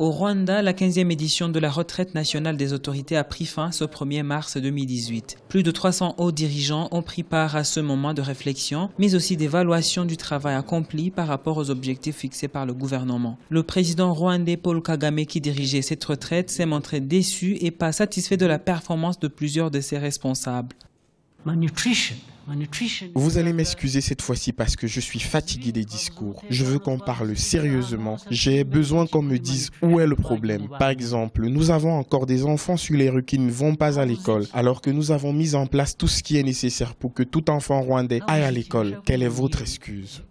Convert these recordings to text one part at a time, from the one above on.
Au Rwanda, la 15e édition de la retraite nationale des autorités a pris fin ce 1er mars 2018. Plus de 300 hauts dirigeants ont pris part à ce moment de réflexion, mais aussi d'évaluation du travail accompli par rapport aux objectifs fixés par le gouvernement. Le président rwandais Paul Kagame, qui dirigeait cette retraite, s'est montré déçu et pas satisfait de la performance de plusieurs de ses responsables. Vous allez m'excuser cette fois-ci parce que je suis fatigué des discours. Je veux qu'on parle sérieusement. J'ai besoin qu'on me dise où est le problème. Par exemple, nous avons encore des enfants sur les rues qui ne vont pas à l'école, alors que nous avons mis en place tout ce qui est nécessaire pour que tout enfant rwandais aille à l'école. Quelle est votre excuse?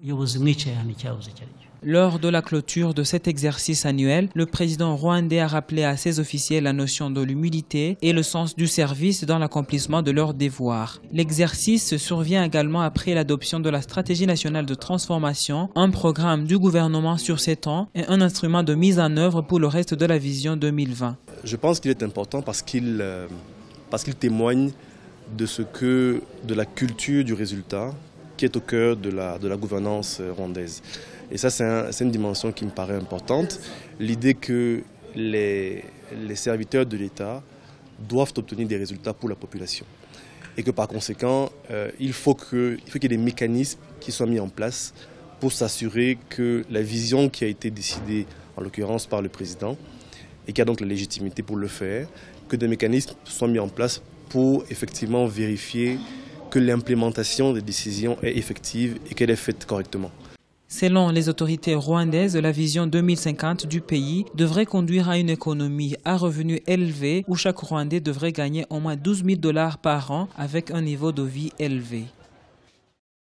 Lors de la clôture de cet exercice annuel, le président rwandais a rappelé à ses officiers la notion de l'humilité et le sens du service dans l'accomplissement de leurs devoirs. L'exercice survient également après l'adoption de la stratégie nationale de transformation, un programme du gouvernement sur 7 ans et un instrument de mise en œuvre pour le reste de la vision 2020. Je pense qu'il est important parce qu'il témoigne de la culture du résultat qui est au cœur de la gouvernance rwandaise. Et ça, c'est une dimension qui me paraît importante. L'idée que les serviteurs de l'État doivent obtenir des résultats pour la population. Et que par conséquent, il faut qu'il y ait des mécanismes qui soient mis en place pour s'assurer que la vision qui a été décidée, en l'occurrence par le président, et qui a donc la légitimité pour le faire, que des mécanismes soient mis en place pour effectivement vérifier que l'implémentation des décisions est effective et qu'elle est faite correctement. Selon les autorités rwandaises, la vision 2050 du pays devrait conduire à une économie à revenus élevés où chaque Rwandais devrait gagner au moins $12 000 par an avec un niveau de vie élevé.